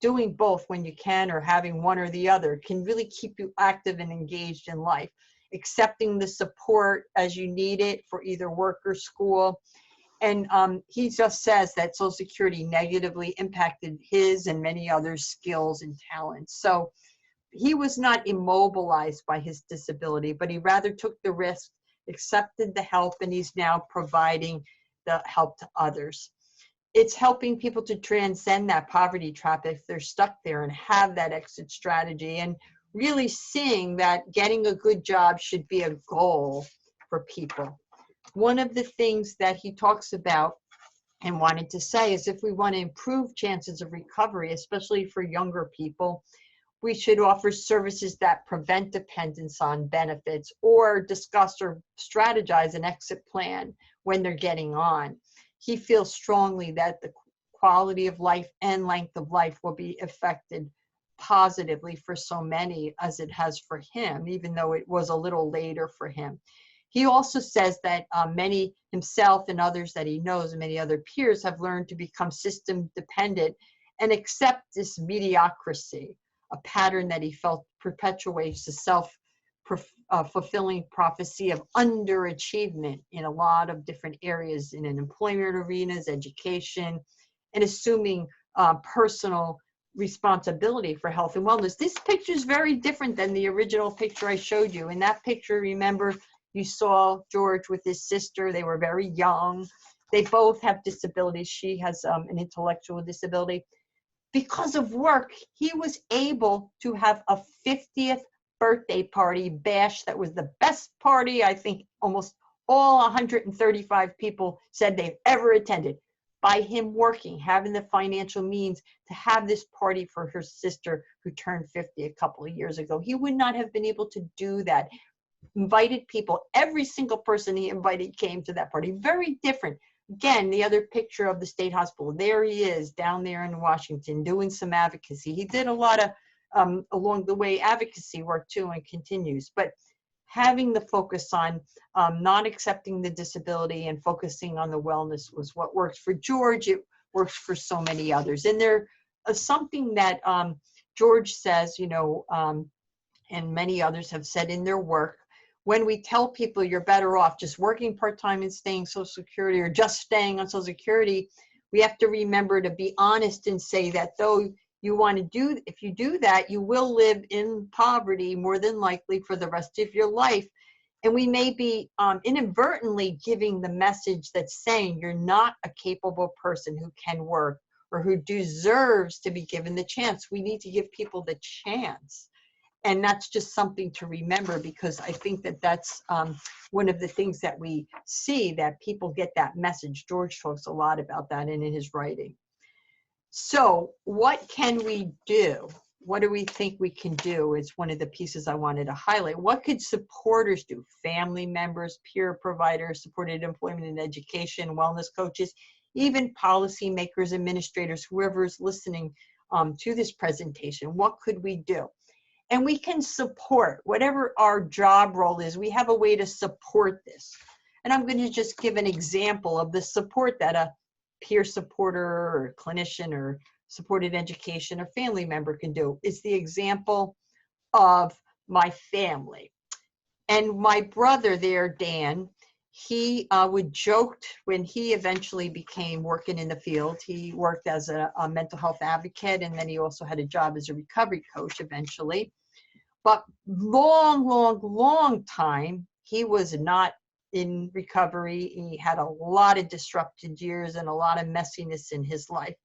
Doing both when you can, or having one or the other, can really keep you active and engaged in life. Accepting the support as you need it for either work or school. And he just says that Social Security negatively impacted his and many others' skills and talents. So he was not immobilized by his disability, but he rather took the risk, accepted the help, and he's now providing the help to others. It's helping people to transcend that poverty trap if they're stuck there, and have that exit strategy, and really seeing that getting a good job should be a goal for people. One of the things that he talks about and wanted to say is, if we want to improve chances of recovery, especially for younger people, we should offer services that prevent dependence on benefits, or discuss or strategize an exit plan when they're getting on. He feels strongly that the quality of life and length of life will be affected positively for so many as it has for him, even though it was a little later for him. He also says that many, himself and others that he knows, and many other peers, have learned to become system dependent and accept this mediocrity, a pattern that he felt perpetuates the self-fulfilling prophecy of underachievement in a lot of different areas, in an employment arenas, education, and assuming personal responsibility for health and wellness. This picture is very different than the original picture I showed you. In that picture, remember, You saw George with his sister. They were very young. They both have disabilities. She has an intellectual disability. Because of work, he was able to have a 50th birthday party bash that was the best party I think almost all 135 people said they've ever attended. By him working, having the financial means to have this party for her sister who turned 50 a couple of years ago. He would not have been able to do that. Invited people, every single person he invited came to that party. Very different. Again, the other picture of the state hospital, there he is down there in Washington doing some advocacy. He did a lot of along the way advocacy work too, and continues. But having the focus on not accepting the disability and focusing on the wellness was what worked for George. It works for so many others. And there is something that George says, and many others have said in their work, when we tell people you're better off just working part-time and staying Social Security or just staying on Social Security, we have to remember to be honest and say that though you want to do, if you do that, you will live in poverty more than likely for the rest of your life. And we may be inadvertently giving the message that's saying you're not a capable person who can work or who deserves to be given the chance. We need to give people the chance. And that's just something to remember, because I think that that's one of the things that we see, that people get that message. George talks a lot about that in his writing. So what can we do? What do we think we can do is one of the pieces I wanted to highlight. What could supporters do? Family members, peer providers, supported employment and education, wellness coaches, even policymakers, administrators, whoever is listening to this presentation. What could we do? And we can support whatever our job role is. We have a way to support this. And I'm going to just give an example of the support that a peer supporter or clinician or supported education or family member can do. It's the example of my family. And my brother there, Dan, he would joke when he eventually became working in the field. He worked as a mental health advocate, and then he also had a job as a recovery coach eventually. But long time, he was not in recovery. He had a lot of disrupted years and a lot of messiness in his life.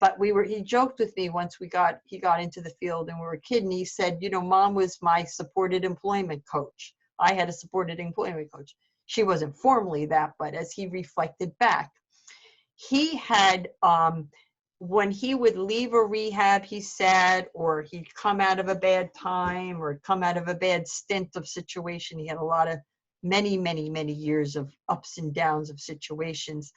But he joked with me once he got into the field and we were kidding. He said, Mom was my supported employment coach. I had a supported employment coach. She wasn't formally that, but as he reflected back, he had, when he would leave a rehab, he said, or he'd come out of a bad time or come out of a bad stint of situation. He had a lot of many years of ups and downs of situations.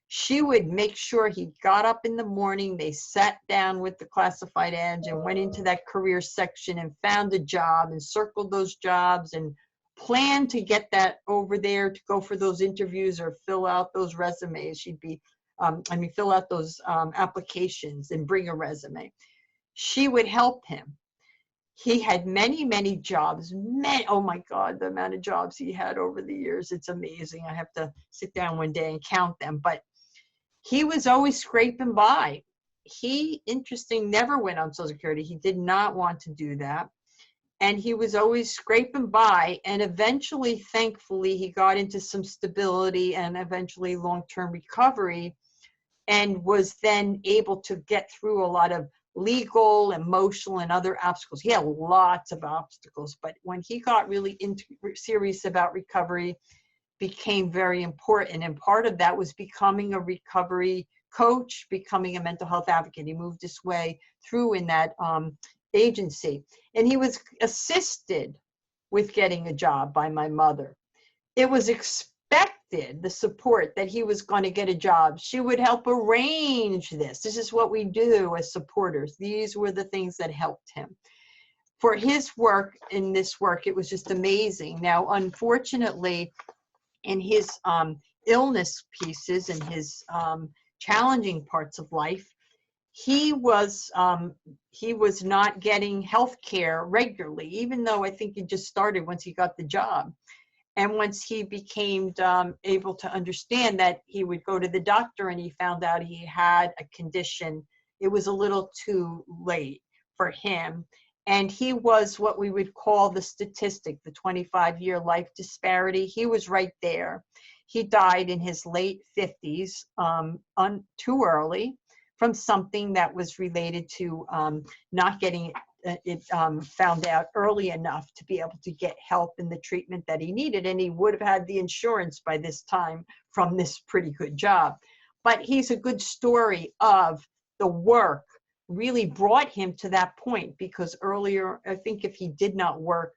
She would make sure he got up in the morning, they sat down with the classified ads and went into that career section and found a job and circled those jobs and planned to get that over there to go for those interviews or fill out those resumes. She'd be fill out those applications and bring a resume. She would help him. He had many jobs. Oh my God, the amount of jobs he had over the years. It's amazing. I have to sit down one day and count them. But he was always scraping by. He, never went on Social Security. He did not want to do that. And he was always scraping by, and eventually, thankfully, he got into some stability and eventually long-term recovery, and was then able to get through a lot of legal, emotional, and other obstacles. He had lots of obstacles, but when he got really serious about recovery, became very important. And part of that was becoming a recovery coach, becoming a mental health advocate. He moved his way through in that agency. And he was assisted with getting a job by my mother. It was expected, the support, that he was going to get a job. She would help arrange this. This is what we do as supporters. These were the things that helped him. For his work, in this work, it was just amazing. Now, unfortunately, in his illness pieces and his challenging parts of life, he was not getting health care regularly, even though I think he just started once he got the job. And once he became able to understand that he would go to the doctor and he found out he had a condition, it was a little too late for him. And he was what we would call the statistic, the 25-year life disparity. He was right there. He died in his late 50s, too early, from something that was related to not getting it found out early enough to be able to get help in the treatment that he needed. And he would have had the insurance by this time from this pretty good job. But he's a good story of the work really brought him to that point, because earlier, I think if he did not work,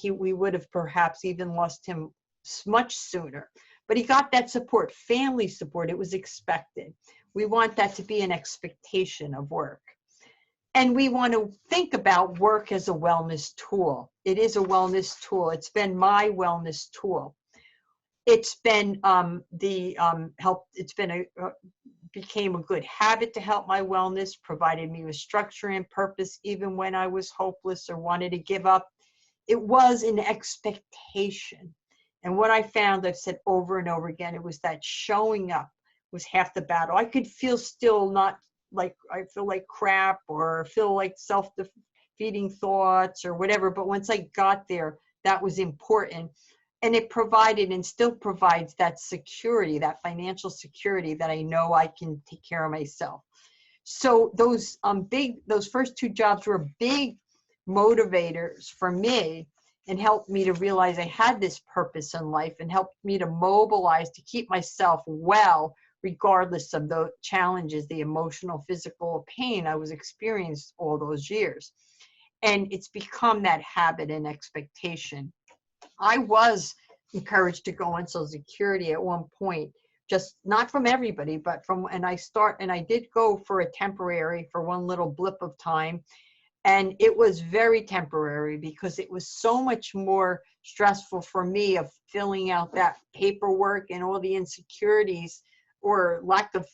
we would have perhaps even lost him much sooner. But he got that support, family support. It was expected. We want that to be an expectation of work. And we want to think about work as a wellness tool. It is a wellness tool. It's been my wellness tool. It's been became a good habit to help my wellness, provided me with structure and purpose, even when I was hopeless or wanted to give up. It was an expectation. And what I found, I've said over and over again, it was that showing up was half the battle. I could feel still not like, I feel like crap or feel like self-defeating thoughts or whatever. But once I got there, that was important. And it provided and still provides that security, that financial security that I know I can take care of myself. So those first two jobs were big motivators for me and helped me to realize I had this purpose in life and helped me to mobilize to keep myself well, regardless of the challenges, the emotional, physical pain I was experiencing all those years. And it's become that habit and expectation. I was encouraged to go on Social Security at one point, just not from everybody, but and I did go for a temporary, for one little blip of time. And it was very temporary because it was so much more stressful for me of filling out that paperwork and all the insecurities or lack of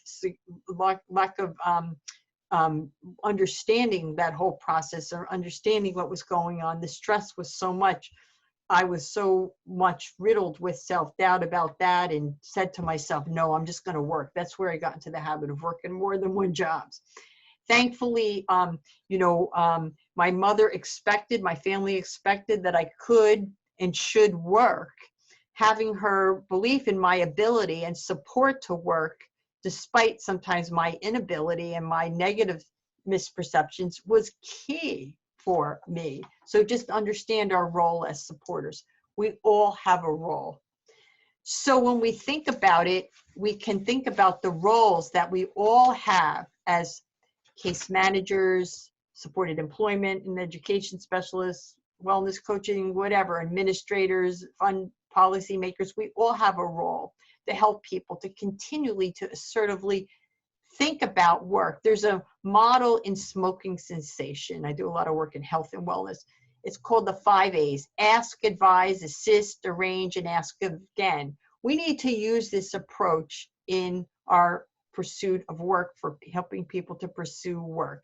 understanding that whole process or understanding what was going on. The stress was so much. I was so much riddled with self-doubt about that and said to myself, no, I'm just going to work. That's where I got into the habit of working more than one jobs. Thankfully, my mother expected, my family expected that I could and should work. Having her belief in my ability and support to work, despite sometimes my inability and my negative misperceptions, was key for me. So just understand our role as supporters. We all have a role. So when we think about it, we can think about the roles that we all have as case managers, supported employment and education specialists, wellness coaching, whatever, administrators, fund policymakers. We all have a role to help people to continually, to assertively think about work. There's a model in smoking cessation. I do a lot of work in health and wellness. It's called the 5 A's: ask, advise, assist, arrange, and ask again. We need to use this approach in our pursuit of work for helping people to pursue work.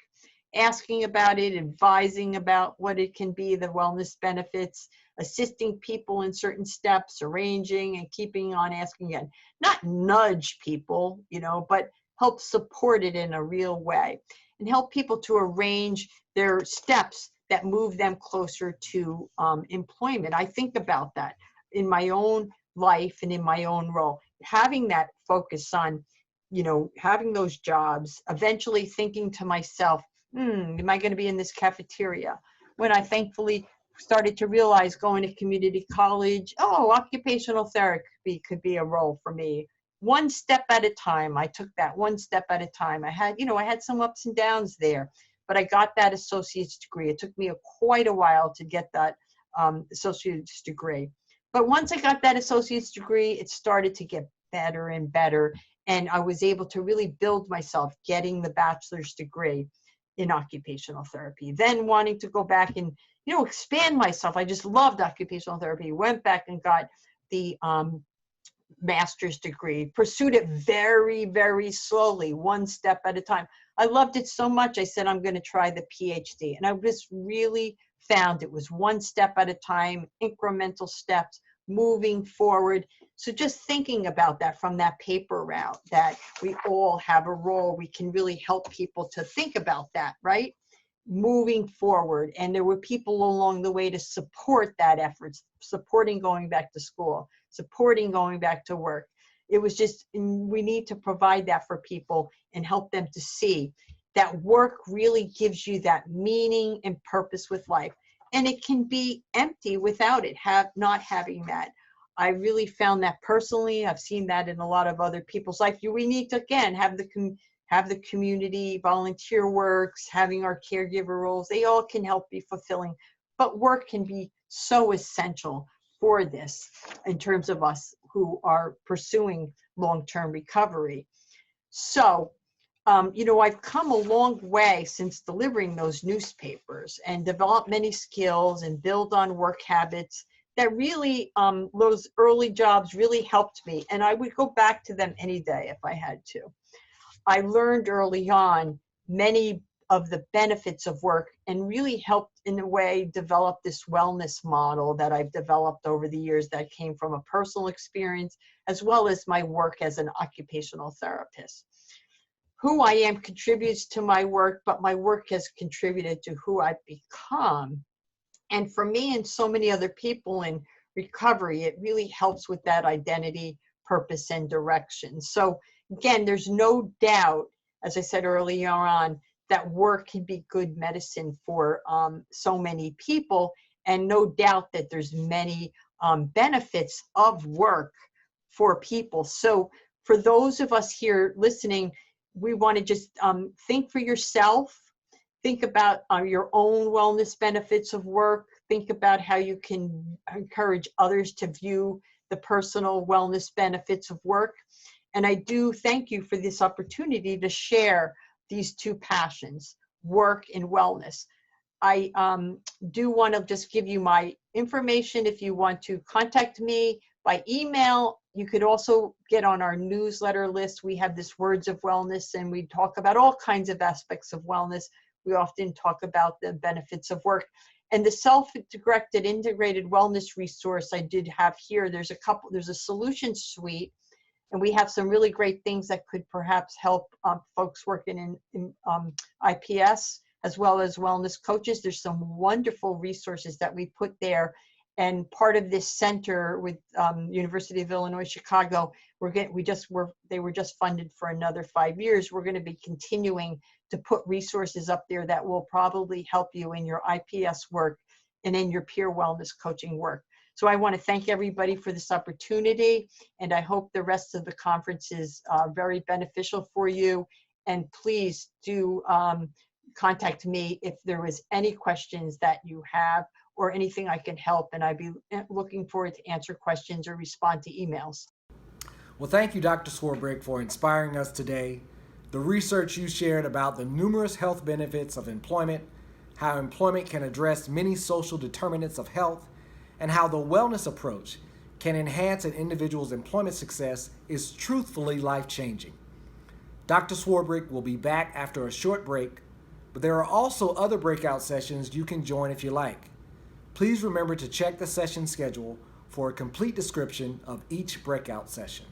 Asking about it, advising about what it can be, the wellness benefits, assisting people in certain steps, arranging and keeping on asking again. Not nudge people, but help support it in a real way and help people to arrange their steps that move them closer to employment. I think about that in my own life and in my own role, having that focus on, having those jobs, eventually thinking to myself, am I going to be in this cafeteria? When I thankfully started to realize going to community college, occupational therapy could be a role for me. One step at a time. I took that one step at a time. I had some ups and downs there, but I got that associate's degree. It took me quite a while to get that associate's degree. But once I got that associate's degree, it started to get better and better. And I was able to really build myself, getting the bachelor's degree in occupational therapy. Then wanting to go back and, expand myself. I just loved occupational therapy. Went back and got the master's degree, pursued it very, very slowly, one step at a time. I loved it so much, I said, I'm going to try the PhD. And I just really found it was one step at a time, incremental steps, moving forward. So just thinking about that from that paper route, that we all have a role, we can really help people to think about that, right? moving forward. And there were people along the way to support that effort, supporting going back to school, supporting going back to work. It was just, we need to provide that for people and help them to see that work really gives you that meaning and purpose with life. And it can be empty without it, not having that. I really found that personally. I've seen that in a lot of other people's life. We need to, again, have the community, volunteer works, having our caregiver roles. They all can help be fulfilling. But work can be so essential for this in terms of us who are pursuing long-term recovery. So, I've come a long way since delivering those newspapers and developed many skills and build on work habits that really, those early jobs really helped me. And I would go back to them any day if I had to. I learned early on many of the benefits of work and really helped in a way develop this wellness model that I've developed over the years that came from a personal experience as well as my work as an occupational therapist. Who I am contributes to my work, but my work has contributed to who I've become. And for me and so many other people in recovery, it really helps with that identity, purpose, and direction. So again, there's no doubt, as I said earlier on, that work can be good medicine for so many people, and no doubt that there's many benefits of work for people. So for those of us here listening, we want to just think for yourself, think about your own wellness benefits of work, think about how you can encourage others to view the personal wellness benefits of work. And I do thank you for this opportunity to share these two passions, work and wellness. I do want to just give you my information if you want to contact me by email. You could also get on our newsletter list. We have this Words of Wellness, and we talk about all kinds of aspects of wellness. We often talk about the benefits of work. And the self-directed integrated wellness resource I did have here, there's a solution suite, and we have some really great things that could perhaps help folks working in IPS as well as wellness coaches. There's some wonderful resources that we put there. And part of this center with University of Illinois Chicago, they were just funded for another 5 years. We're going to be continuing to put resources up there that will probably help you in your IPS work and in your peer wellness coaching work. So I want to thank everybody for this opportunity, and I hope the rest of the conference is very beneficial for you. And please do contact me if there was any questions that you have or anything I can help, and I'd be looking forward to answer questions or respond to emails. Well, thank you, Dr. Swarbrick, for inspiring us today. The research you shared about the numerous health benefits of employment, how employment can address many social determinants of health, and how the wellness approach can enhance an individual's employment success is truthfully life-changing. Dr. Swarbrick will be back after a short break, but there are also other breakout sessions you can join if you like. Please remember to check the session schedule for a complete description of each breakout session.